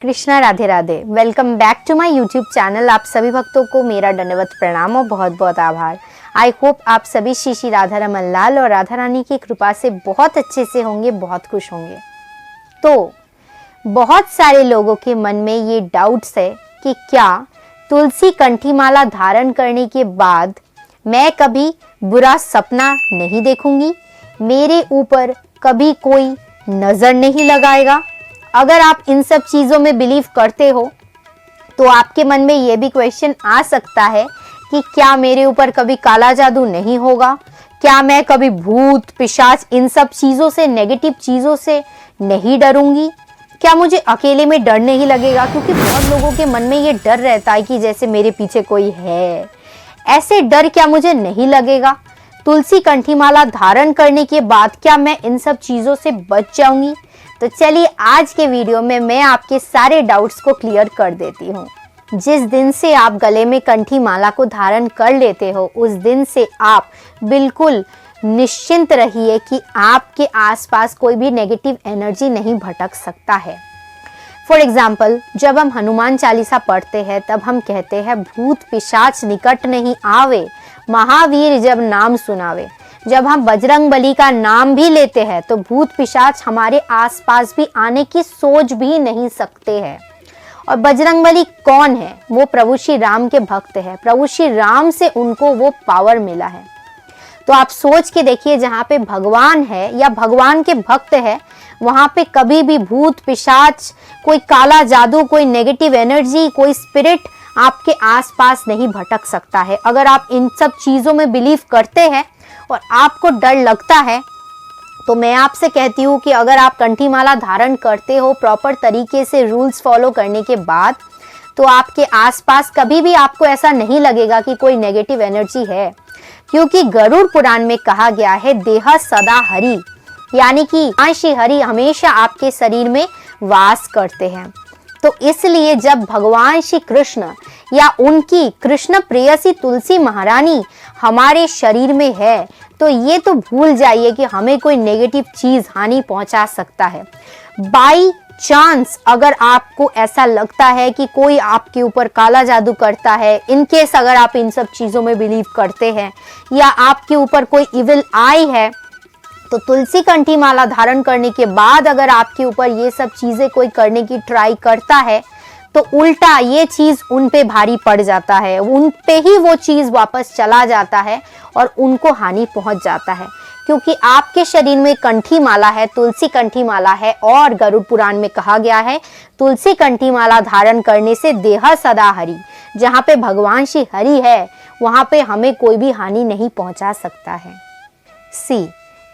Krishna Radhe Radhe. Welcome back to my YouTube channel. आप सभी भक्तों को मेरा दंडवत प्रणाम और बहुत बहुत आभार। आई होप आप सभी श्री श्री राधा रमन लाल और राधा रानी की कृपा से बहुत अच्छे से होंगे, बहुत खुश होंगे। तो बहुत सारे लोगों के मन में ये डाउट्स है कि क्या तुलसी कंठी माला धारण करने के बाद मैं कभी बुरा सपना नहीं देखूंगी, मेरे ऊपर कभी कोई नजर नहीं लगाएगा। अगर आप इन सब चीज़ों में बिलीव करते हो तो आपके मन में ये भी क्वेश्चन आ सकता है कि क्या मेरे ऊपर कभी काला जादू नहीं होगा, क्या मैं कभी भूत पिशाच इन सब चीज़ों से, नेगेटिव चीज़ों से नहीं डरूंगी, क्या मुझे अकेले में डर नहीं लगेगा। क्योंकि बहुत लोगों के मन में ये डर रहता है कि जैसे मेरे पीछे कोई है, ऐसे डर क्या मुझे नहीं लगेगा। तुलसी कंठी माला धारण करने के बाद क्या मैं इन सब चीज़ों से बच जाऊंगी। तो चलिए आज के वीडियो में मैं आपके सारे डाउट्स को क्लियर कर देती हूँ। जिस दिन से आप गले में कंठी माला को धारण कर लेते हो उस दिन से आप बिल्कुल निश्चिंत रहिए कि आपके आसपास कोई भी नेगेटिव एनर्जी नहीं भटक सकता है। फॉर एग्जाम्पल, जब हम हनुमान चालीसा पढ़ते हैं तब हम कहते हैं भूत पिशाच निकट नहीं आवे, महावीर जब नाम सुनावे। जब हम बजरंग बली का नाम भी लेते हैं तो भूत पिशाच हमारे आसपास भी आने की सोच भी नहीं सकते हैं। और बजरंग बली कौन है? वो प्रभु श्री राम के भक्त है। प्रभु श्री राम से उनको वो पावर मिला है। तो आप सोच के देखिए, जहाँ पे भगवान है या भगवान के भक्त है वहाँ पे कभी भी भूत पिशाच, कोई काला जादू, कोई नेगेटिव एनर्जी, कोई स्पिरिट आपके आसपास नहीं भटक सकता है। अगर आप इन सब चीज़ों में बिलीव करते हैं और आपको डर लगता है तो मैं आपसे कहती हूँ कि अगर आप कंठी माला धारण करते हो प्रॉपर तरीके से रूल्स फॉलो करने के बाद, तो आपके आसपास कभी भी आपको ऐसा नहीं लगेगा कि कोई नेगेटिव एनर्जी है। क्योंकि गरुड़ पुराण में कहा गया है देह सदा हरि, यानी कि श्री हरि हमेशा आपके शरीर में वास करते हैं। तो इसलिए जब भगवान श्री कृष्ण या उनकी कृष्ण प्रेयसी तुलसी महारानी हमारे शरीर में है तो ये तो भूल जाइए कि हमें कोई नेगेटिव चीज हानि पहुंचा सकता है। बाई चांस अगर आपको ऐसा लगता है कि कोई आपके ऊपर काला जादू करता है, इन केस अगर आप इन सब चीजों में बिलीव करते हैं या आपके ऊपर कोई इविल आई है, तो तुलसी कंठी माला धारण करने के बाद अगर आपके ऊपर ये सब चीजें कोई करने की ट्राई करता है तो उल्टा ये चीज उन पे भारी पड़ जाता है, उन पे ही वो चीज वापस चला जाता है और उनको हानि पहुंच जाता है। क्योंकि आपके शरीर में कंठी माला है, तुलसी कंठी माला है, और गरुड़ पुराण में कहा गया है तुलसी कंठी माला धारण करने से देह सदा हरि। जहाँ पे भगवान श्री हरि है वहाँ पे हमें कोई भी हानि नहीं पहुंचा सकता है। सी,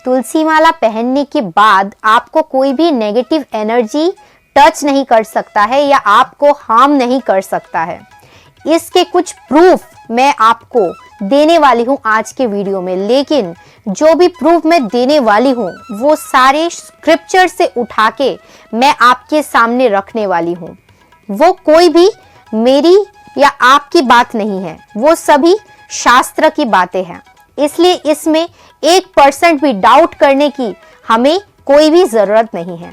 तुलसी माला पहनने के बाद आपको कोई भी नेगेटिव एनर्जी टच नहीं कर सकता है या आपको हार्म नहीं कर सकता है। इसके कुछ प्रूफ मैं आपको देने वाली हूँ आज के वीडियो में, लेकिन जो भी प्रूफ मैं देने वाली हूँ वो सारे स्क्रिप्चर से उठा के मैं आपके सामने रखने वाली हूँ। वो कोई भी मेरी या आपकी बात नहीं है, वो सभी शास्त्र की बातें हैं। इसलिए इसमें 1% भी डाउट करने की हमें कोई भी जरूरत नहीं है।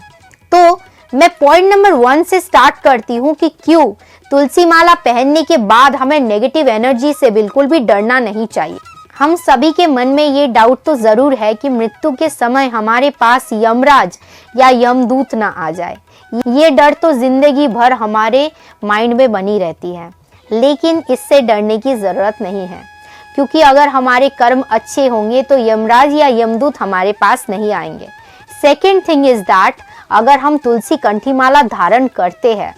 तो मैं पॉइंट नंबर 1 से स्टार्ट करती हूँ कि क्यों तुलसी माला पहनने के बाद हमें नेगेटिव एनर्जी से बिल्कुल भी डरना नहीं चाहिए। हम सभी के मन में ये डाउट तो जरूर है कि मृत्यु के समय हमारे पास यमराज या यमदूत ना आ जाए। ये डर तो जिंदगी भर हमारे माइंड में बनी रहती है, लेकिन इससे डरने की जरूरत नहीं है। क्योंकि अगर हमारे कर्म अच्छे होंगे तो यमराज या यमदूत हमारे पास नहीं आएंगे। सेकेंड थिंग इज दैट अगर हम तुलसी कंठी माला धारण करते हैं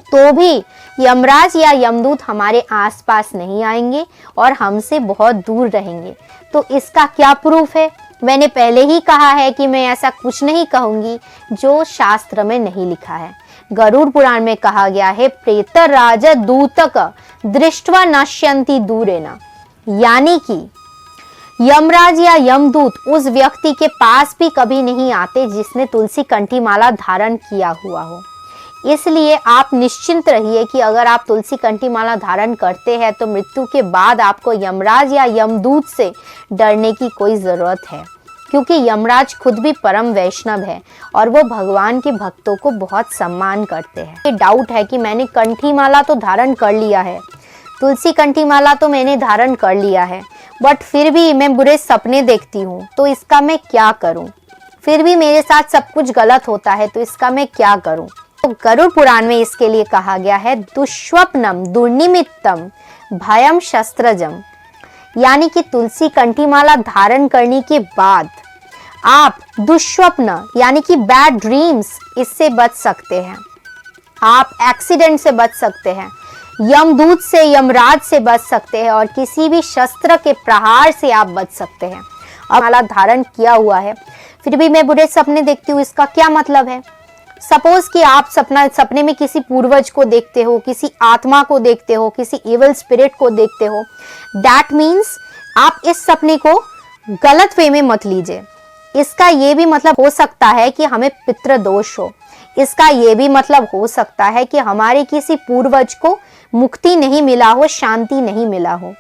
तो भी यमराज या यमदूत हमारे आसपास नहीं आएंगे और हमसे बहुत दूर रहेंगे। तो इसका क्या प्रूफ है? मैंने पहले ही कहा है कि मैं ऐसा कुछ नहीं कहूंगी जो शास्त्र में नहीं लिखा है। गरुड़ पुराण में कहा गया है प्रेत राज दूतक दृष्ट्वा नश्यन्ति दूरेना, यानी कि यमराज या यमदूत उस व्यक्ति के पास भी कभी नहीं आते जिसने तुलसी कंठी माला धारण किया हुआ हो। इसलिए आप निश्चिंत रहिए कि अगर आप तुलसी कंठी माला धारण करते हैं तो मृत्यु के बाद आपको यमराज या यमदूत से डरने की कोई ज़रूरत है। क्योंकि यमराज खुद भी परम वैष्णव है और वो भगवान के भक्तों को बहुत सम्मान करते हैं। ये डाउट है कि मैंने कंठी माला तो धारण कर लिया है, तुलसी कंठी माला तो मैंने धारण कर लिया है, बट फिर भी मैं बुरे सपने देखती हूँ, तो इसका मैं क्या करूँ? फिर भी मेरे साथ सब कुछ गलत होता है, तो इसका मैं क्या करूँ? तो गरुड़ पुराण में इसके लिए कहा गया है दुष्स्वप्नम दुर्निमित्तम भयम शस्त्रजम, यानी कि तुलसी कंठी माला धारण करने के बाद आप दुष्स्वप्न यानी कि बैड ड्रीम्स इससे बच सकते हैं, आप एक्सीडेंट से बच सकते हैं, यमदूत से यमराज से बच सकते हैं और किसी भी शस्त्र के प्रहार से आप बच सकते हैं। अब माला धारण किया हुआ है फिर भी मैं बुरे सपने देखती हूँ, इसका क्या मतलब है? सपोज कि आप सपने में किसी पूर्वज को देखते हो, किसी आत्मा को देखते हो, किसी इविल स्पिरिट को देखते हो, दैट मीन्स आप इस सपने को गलत वे में मत लीजिए। इसका ये भी मतलब हो सकता है कि हमें पितृदोष हो, इसका ये भी मतलब हो सकता है कि हमारे किसी पूर्वज को मुक्ति नहीं मिला हो, शांति नहीं मिला हो।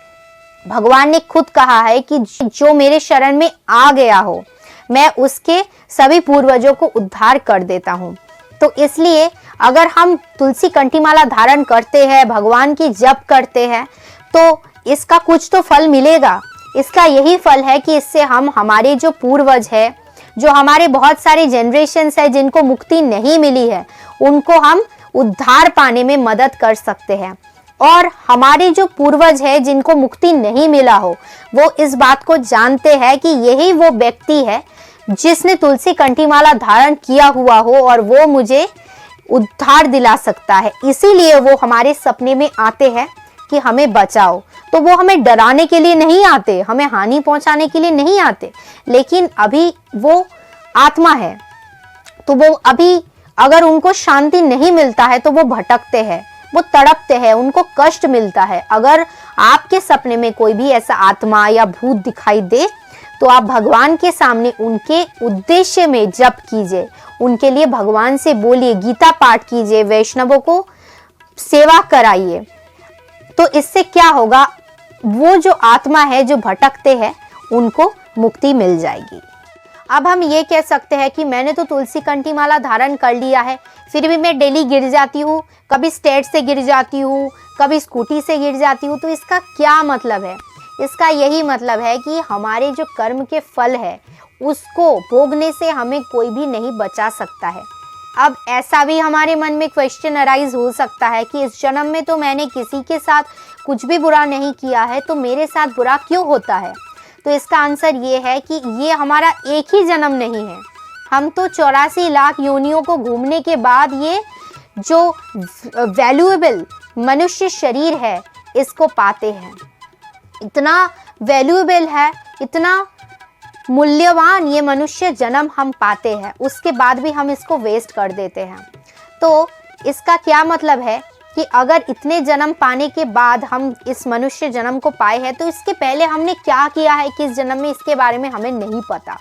भगवान ने खुद कहा है कि जो मेरे शरण में आ गया हो मैं उसके सभी पूर्वजों को उद्धार कर देता हूँ। तो इसलिए अगर हम तुलसी कंठी माला धारण करते हैं, भगवान की जप करते हैं, तो इसका कुछ तो फल मिलेगा। इसका यही फल है कि इससे हम हमारे जो पूर्वज है, जो हमारे बहुत सारे जनरेशन्स है जिनको मुक्ति नहीं मिली है, उनको हम उद्धार पाने में मदद कर सकते हैं। और हमारे जो पूर्वज है जिनको मुक्ति नहीं मिला हो, वो इस बात को जानते हैं कि यही वो व्यक्ति है जिसने तुलसी कंठी माला धारण किया हुआ हो और वो मुझे उद्धार दिला सकता है, इसीलिए वो हमारे सपने में आते हैं कि हमें बचाओ। तो वो हमें डराने के लिए नहीं आते, हमें हानि पहुंचाने के लिए नहीं आते, लेकिन अभी वो आत्मा है, तो वो अभी अगर उनको शांति नहीं मिलता है तो वो भटकते हैं, वो तड़पते हैं, उनको कष्ट मिलता है। अगर आपके सपने में कोई भी ऐसा आत्मा या भूत दिखाई दे तो आप भगवान के सामने उनके उद्देश्य में जप कीजिए, उनके लिए भगवान से बोलिए, गीता पाठ कीजिए, वैष्णवों को सेवा कराइए। तो इससे क्या होगा, वो जो आत्मा है जो भटकते हैं उनको मुक्ति मिल जाएगी। अब हम ये कह सकते हैं कि मैंने तो तुलसी कंठी माला धारण कर लिया है, फिर भी मैं डेली गिर जाती हूँ, कभी स्टेज से गिर जाती हूँ, कभी स्कूटी से गिर जाती हूँ, तो इसका क्या मतलब है? इसका यही मतलब है कि हमारे जो कर्म के फल है उसको भोगने से हमें कोई भी नहीं बचा सकता है। अब ऐसा भी हमारे मन में क्वेश्चन अराइज हो सकता है कि इस जन्म में तो मैंने किसी के साथ कुछ भी बुरा नहीं किया है, तो मेरे साथ बुरा क्यों होता है? तो इसका आंसर ये है कि ये हमारा एक ही जन्म नहीं है, हम तो 84 लाख योनियों को घूमने के बाद ये जो वैल्यूएबल मनुष्य शरीर है इसको पाते हैं। इतना वैल्यूएबल है, इतना मूल्यवान ये मनुष्य जन्म हम पाते हैं, उसके बाद भी हम इसको वेस्ट कर देते हैं। तो इसका क्या मतलब है कि अगर इतने जन्म पाने के बाद हम इस मनुष्य जन्म को पाए हैं, तो इसके पहले हमने क्या किया है किस जन्म में, इसके बारे में हमें नहीं पता।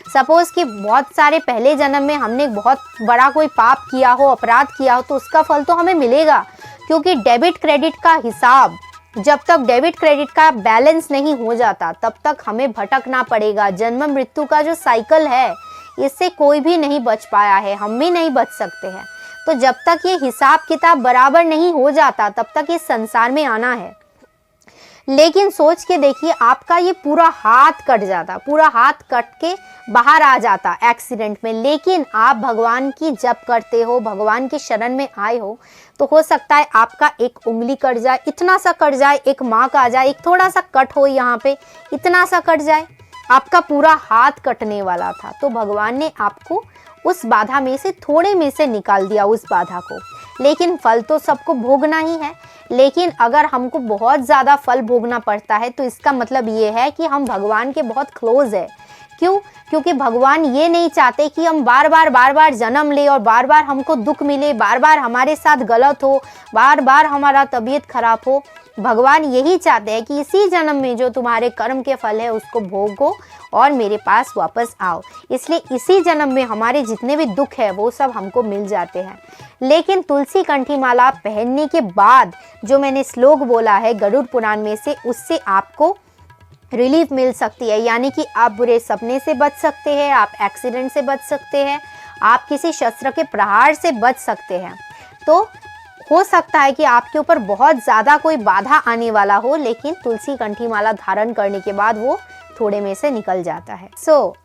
सपोज कि बहुत सारे पहले जन्म में हमने बहुत बड़ा कोई पाप किया हो, अपराध किया हो, तो उसका फल तो हमें मिलेगा, क्योंकि डेबिट क्रेडिट का हिसाब, जब तक डेबिट क्रेडिट का बैलेंस नहीं हो जाता तब तक हमें भटकना पड़ेगा। जन्म मृत्यु का जो साइकिल है इससे कोई भी नहीं बच पाया है, हम भी नहीं बच सकते हैं। तो जब तक ये हिसाब किताब बराबर नहीं हो जाता तब तक इस संसार में आना है। लेकिन सोच के देखिए, आपका ये पूरा हाथ कट जाता, पूरा हाथ कट के बाहर आ जाता एक्सीडेंट में, लेकिन आप भगवान की जप करते हो, भगवान के शरण में आए हो, तो हो सकता है आपका एक उंगली कट जाए, इतना सा कट जाए, एक मार्क आ जाए, एक थोड़ा सा कट हो यहाँ पे, इतना सा कट जाए, आपका पूरा हाथ कटने वाला था। तो भगवान ने आपको उस बाधा में से थोड़े में से निकाल दिया, उस बाधा को। लेकिन फल तो सबको भोगना ही है। लेकिन अगर हमको बहुत ज़्यादा फल भोगना पड़ता है तो इसका मतलब ये है कि हम भगवान के बहुत क्लोज है। क्यों? क्योंकि भगवान ये नहीं चाहते कि हम बार बार जन्म ले और बार बार हमको दुख मिले, बार बार हमारे साथ गलत हो, बार बार हमारा तबीयत खराब हो। भगवान यही चाहते हैं कि इसी जन्म में जो तुम्हारे कर्म के फल है उसको भोगो और मेरे पास वापस आओ। इसलिए इसी जन्म में हमारे जितने भी दुख है वो सब हमको मिल जाते हैं। लेकिन तुलसी कंठी माला पहनने के बाद जो मैंने श्लोक बोला है गरुड़ पुराण में से, उससे आपको रिलीफ मिल सकती है। यानी कि आप बुरे सपने से बच सकते हैं, आप एक्सीडेंट से बच सकते हैं, आप किसी शस्त्र के प्रहार से बच सकते हैं। तो हो सकता है कि आपके ऊपर बहुत ज़्यादा कोई बाधा आने वाला हो, लेकिन तुलसी कंठी माला धारण करने के बाद वो थोड़े में से निकल जाता है।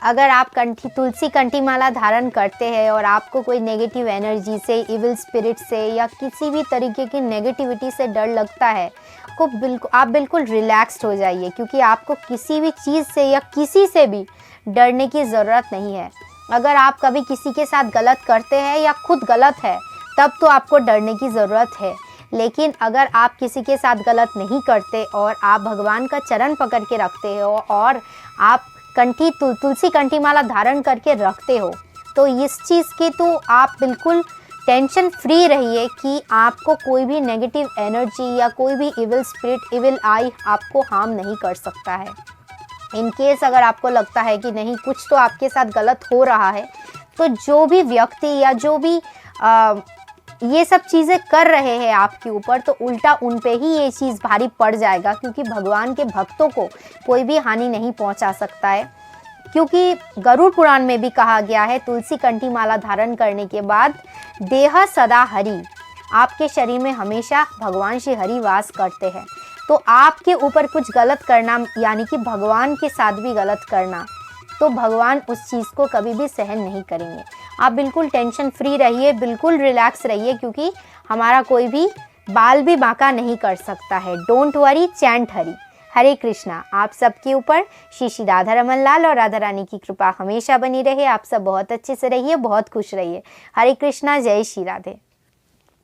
अगर आप तुलसी कंठी माला धारण करते हैं और आपको कोई नेगेटिव एनर्जी से, इविल स्पिरिट से या किसी भी तरीके की नेगेटिविटी से डर लगता है, आप बिल्कुल रिलैक्स्ड हो जाइए, क्योंकि आपको किसी भी चीज़ से या किसी से भी डरने की ज़रूरत नहीं है। अगर आप कभी किसी के साथ गलत करते हैं या खुद गलत है, तब तो आपको डरने की ज़रूरत है। लेकिन अगर आप किसी के साथ गलत नहीं करते और आप भगवान का चरण पकड़ के रखते हो और आप तुलसी कंठी माला धारण करके रखते हो, तो इस चीज़ की तो आप बिल्कुल टेंशन फ्री रहिए कि आपको कोई भी नेगेटिव एनर्जी या कोई भी इविल स्पिरिट, इविल आई आपको हार्म नहीं कर सकता है। इन केस अगर आपको लगता है कि नहीं, कुछ तो आपके साथ गलत हो रहा है, तो जो भी व्यक्ति या जो भी ये सब चीज़ें कर रहे हैं आपके ऊपर, तो उल्टा उन पे ही ये चीज़ भारी पड़ जाएगा, क्योंकि भगवान के भक्तों को कोई भी हानि नहीं पहुंचा सकता है। क्योंकि गरुड़ पुराण में भी कहा गया है, तुलसी कंठी माला धारण करने के बाद देह सदा हरि, आपके शरीर में हमेशा भगवान श्री हरि वास करते हैं। तो आपके ऊपर कुछ गलत करना, यानी कि भगवान के साथ भी गलत करना, तो भगवान उस चीज़ को कभी भी सहन नहीं करेंगे। आप बिल्कुल टेंशन फ्री रहिए, बिल्कुल रिलैक्स रहिए, क्योंकि हमारा कोई भी बाल भी बांका नहीं कर सकता है। Don't worry, chant Hari. Hare Krishna. आप सबके ऊपर श्री श्री राधा रमन लाल और राधा रानी की कृपा हमेशा बनी रहे। आप सब बहुत अच्छे से रहिए, बहुत खुश रहिए। हरे कृष्णा, जय श्री राधे।